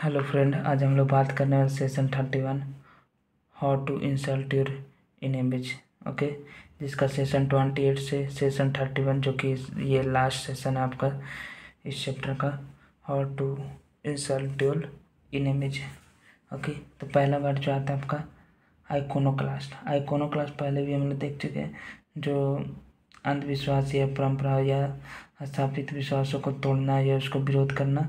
Hello friend, आज हम लोग बात करने वाले session 31 how to insert your in image. Okay, जिसका सेशन 28 से सेशन 31 जो कि ये लास्ट सेशन है आपका इस चैप्टर का, how to insert your in image. Okay, तो पहला वर्ड जो आता है आपका आइकोनोक्लास्ट। आइकोनोक्लास्ट पहले भी हम लोग देख चुके हैं, जो अंधविश्वास या परंपरा या स्थापित विश्वासों को तोड़ना या उसको विरोध करना,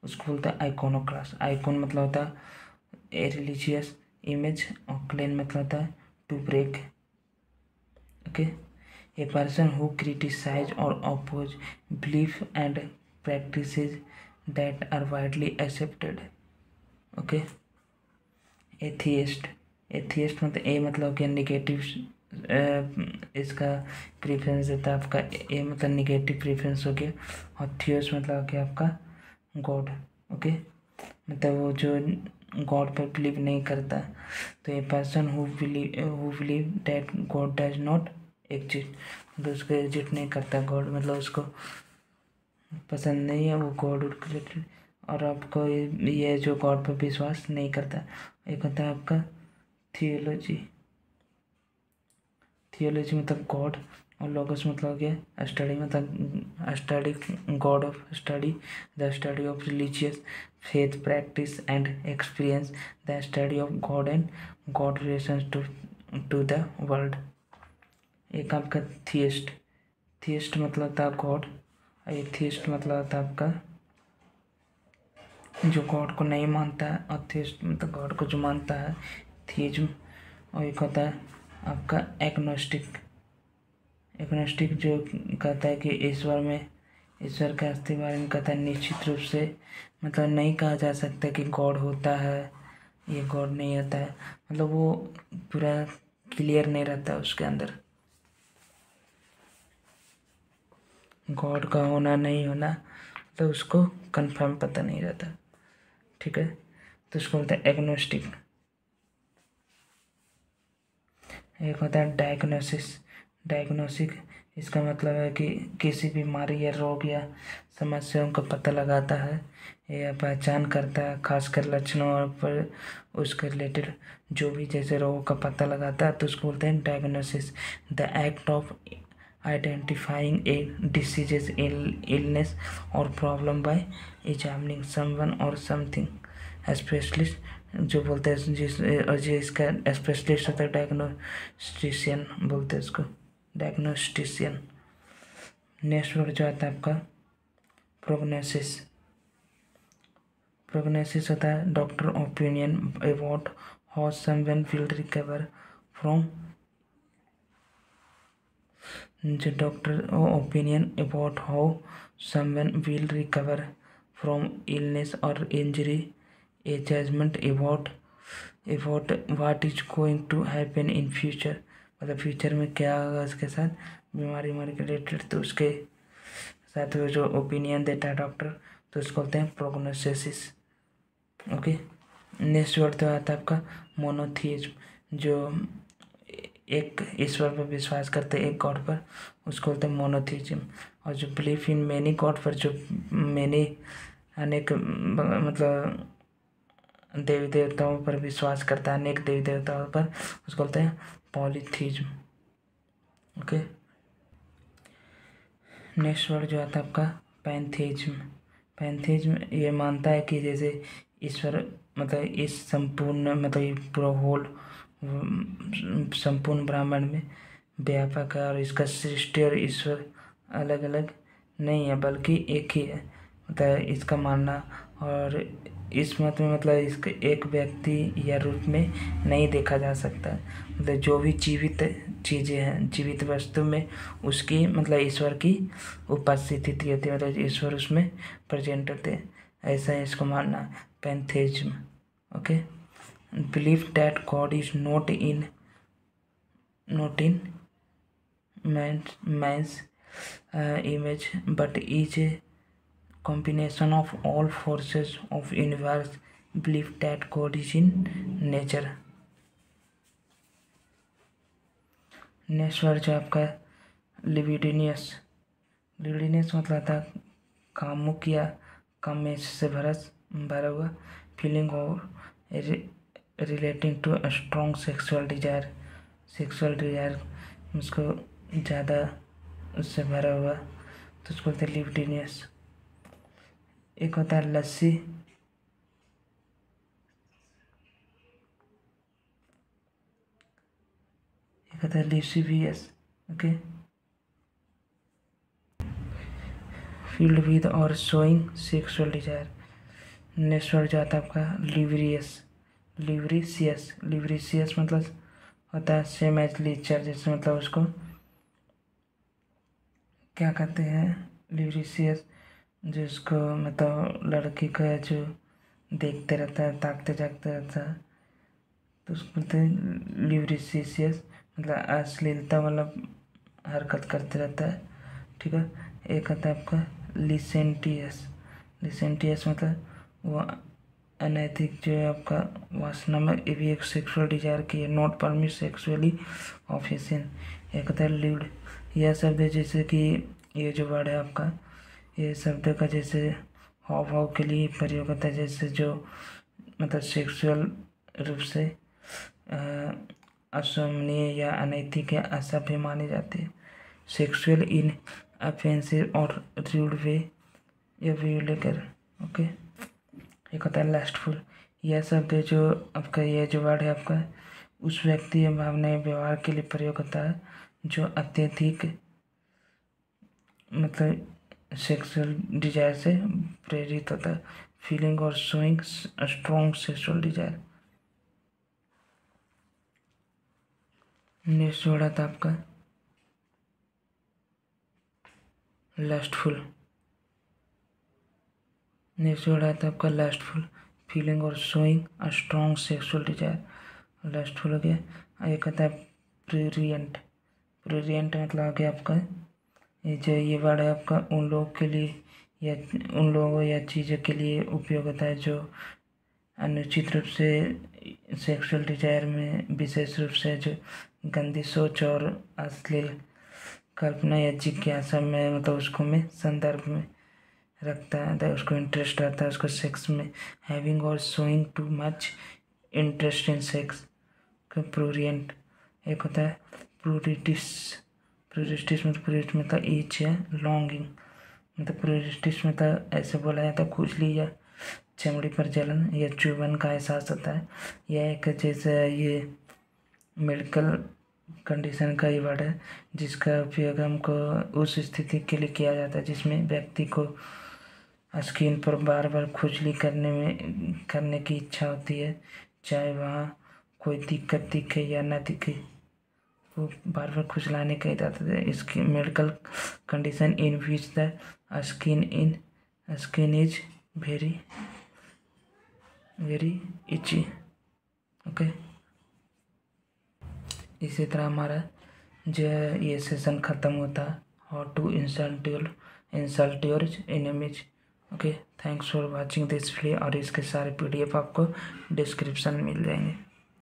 उसको बोलते हैं आइकोनोक्लास्ट। आइकॉन मतलब होता है ए रिलीजियस इमेज और क्लेन मतलब होता है to break. Okay, a person who criticize और oppose belief and practices that are widely accepted. Okay, atheist. Atheist मतलब ए मतलब क्या निगेटिव, इसका प्रीफरेंस देता है आपका ए मतलब निगेटिव प्रीफरेंस हो गया, और थियोस मतलब क्या आपका गॉड। ओके, मतलब वो जो गॉड पर बिलीव नहीं करता। तो ए person who believe that God does not exist, मतलब उसको एग्जिस्ट नहीं करता गॉड, मतलब उसको पसंद नहीं है वो गॉड रिलेटेड, और आपको ये जो गॉड पर विश्वास नहीं करता। एक होता है आपका थियोलॉजी। थियोलॉजी मतलब गॉड, और लोगस मतलब क्या स्टडी, मतलब study God of study, the study of religious faith practice and experience, the study of God and God relation to the world. एक आपका थियस्ट। थियस्ट मतलब था गॉड, एथियस्ट मतलब था आपका जो गॉड को नहीं मानता है, और थियस्ट मतलब गॉड को जो मानता है, थियज्म। और एक होता है आपका एग्नोस्टिक। एग्नोस्टिक जो कहता है कि ईश्वर के अस्तित्व बारे में कहता है निश्चित रूप से, मतलब नहीं कहा जा सकता कि गॉड होता है, ये गॉड नहीं होता है, मतलब वो पूरा क्लियर नहीं रहता उसके अंदर, गॉड का होना नहीं होना, तो उसको कंफर्म पता नहीं रहता। ठीक है, तो उसको बोलते हैं एग्नोस्टिक। एक होता है डायग्नोसिस। डायग्नोसिक, इसका मतलब है कि किसी बीमारी या रोग या समस्याओं का पता लगाता है या पहचान करता है, खासकर लक्षणों पर उसके रिलेटेड जो भी जैसे रोगों का पता लगाता है, तो उसको बोलते हैं diagnosis. The act of identifying A diseases illness और प्रॉब्लम बाय एग्जामिनिंग समवन और समथिंग। स्पेशलिस्ट जो बोलते हैं जिसका स्पेशलिस्ट होता है डायग्नोस्टिशियन बोलते हैं उसको, डायग्नोस्टिशियन। नेक्स्ट वर्ड जो आता है आपका प्रोग्नोसिस। प्रोग्नोसिस होता है doctor opinion about how someone will recover from, जो doctor opinion about how someone will recover from illness और injury, a judgement about what is going to happen in future, मतलब future में क्या होगा उसके साथ, बीमारी के रिलेटेड, तो उसके साथ वो जो ओपिनियन देता है डॉक्टर, तो उसको बोलते हैं प्रोग्नोसिस। ओके, नेक्स्ट वर्ड तो आता है आपका मोनोथियज्म, जो एक ईश्वर पर विश्वास करते हैं, एक गॉड पर, उसको बोलते हैं मोनोथियज्म। और जो बिलीफ इन मेनी गॉड पर, जो मेनी अनेक मतलब देवी देवताओं पर विश्वास करता है, अनेक देवी देवताओं पर, उसको बोलते हैं पॉलीथीज्म। ओके, नेक्स्ट वर्ड जो आता है आपका पैंथेज्म। पैंथेज्म ये मानता है कि जैसे ईश्वर मतलब इस संपूर्ण मतलब पूरा होल संपूर्ण ब्रह्मांड में व्यापक है, और इसका सृष्टि और ईश्वर अलग अलग नहीं है बल्कि एक ही है, मतलब इसका मानना। और इस मत में मतलब इसके एक व्यक्ति या रूप में नहीं देखा जा सकता, मतलब जो भी जीवित चीज़ें हैं, जीवित वस्तु में उसकी मतलब ईश्वर की उपस्थिति होती है, मतलब ईश्वर उसमें प्रेजेंट होते हैं, ऐसा है इसको मानना, pantheism. Okay, believe that God is not in man's image but is a combination of all forces of universe, believe that God is in nature। Next word जो आपका लिबिडिनियस। लिबिडिनियस मतलब था कामुक या कामेश से भरस, 12वां फीलिंग और relating to strong sexual desire उसको ज़्यादा उससे भरा हुआ तो उसको बोलते हैं लिब्डिनियस। एक होता है लस्सी, एक होता है लिसिवियस। ओके, फील्ड विद और showing sexual desire. Next word जाता है आपका लिवरीसियस मतलब होता है सेम एज लीचर, जैसे मतलब उसको क्या कहते हैं लिवरीसियस, जिसको मतलब लड़की का जो देखते रहता है, ताकते जागते रहता है, तो उसको बोलते हैं लिवरीसियस, मतलब अश्लीलता मतलब हरकत करते रहता है। ठीक है, एक आता है आपका लिसेंटियस मतलब वो अनैतिक जो है आपका वासना में, ये भी एक सेक्सुअल डिजायर की है, नॉट परमिट सेक्सुअली ऑफिशियल। एक होता है ल्यूड, यह शब्द है जैसे कि ये जो वर्ड है आपका, ये शब्द का जैसे हाव भाव के लिए प्रयोग होता है, जैसे जो मतलब सेक्सुअल रूप से अशोभनीय या अनैतिक या असभ्य माने जाते हैं। सेक्सुअल इन ऑफेंसिव और रूड वे या व्यू लेकर। ओके, एक होता है लस्टफुल, यह शब्द है जो आपका, यह जो वर्ड है आपका उस व्यक्ति या भावनाएं व्यवहार के लिए प्रयोग होता है जो अत्यधिक मतलब सेक्सुअल डिजायर से प्रेरित होता है। फीलिंग और showing strong sexual Dzire. Next word आता है आपका लस्टफुल। नेक्स्ट वर्ड आता है आपका लस्टफुल, फीलिंग और showing a strong sexual Dzire. Lustful हो गया। एक आता है प्रेरियंट मतलब आ गया आपका ये जो ये वर्ड है आपका उन लोगों के लिए या उन लोगों या चीज़ों के लिए उपयोग होता है जो अनुचित रूप से सेक्सुअल डिजायर में, विशेष रूप से जो गंदी सोच और अश्लील कल्पना या जिज्ञासा में मतलब उसको में संदर्भ में रखता है, तो उसको इंटरेस्ट आता है उसको सेक्स में। हैविंग और showing too much interest in sex का प्रूरियंट। एक होता है प्रूरिटिस मतलब ईच या लॉन्गिंग, मतलब प्रूरिटिस मतलब ऐसे बोला जाता है खुजली या चमड़ी पर जलन या चुभन का एहसास होता है। यह एक जैसे ये मेडिकल कंडीशन का ही वर्ड है जिसका उपयोग हमको उस स्थिति के लिए किया जाता है जिसमें व्यक्ति को स्किन पर बार बार खुजली करने की इच्छा होती है, चाहे वहाँ कोई दिक्कत दिखे या ना दिखे, वो बार बार खुजलाने का इरादा है। इसकी medical condition in which the skin is very itchy. Okay, इसी तरह हमारा जो ये सेशन ख़त्म होता है, how to insult your enemies. Okay, thanks for watching this video, और इसके सारे PDF आपको डिस्क्रिप्शन में मिल जाएंगे।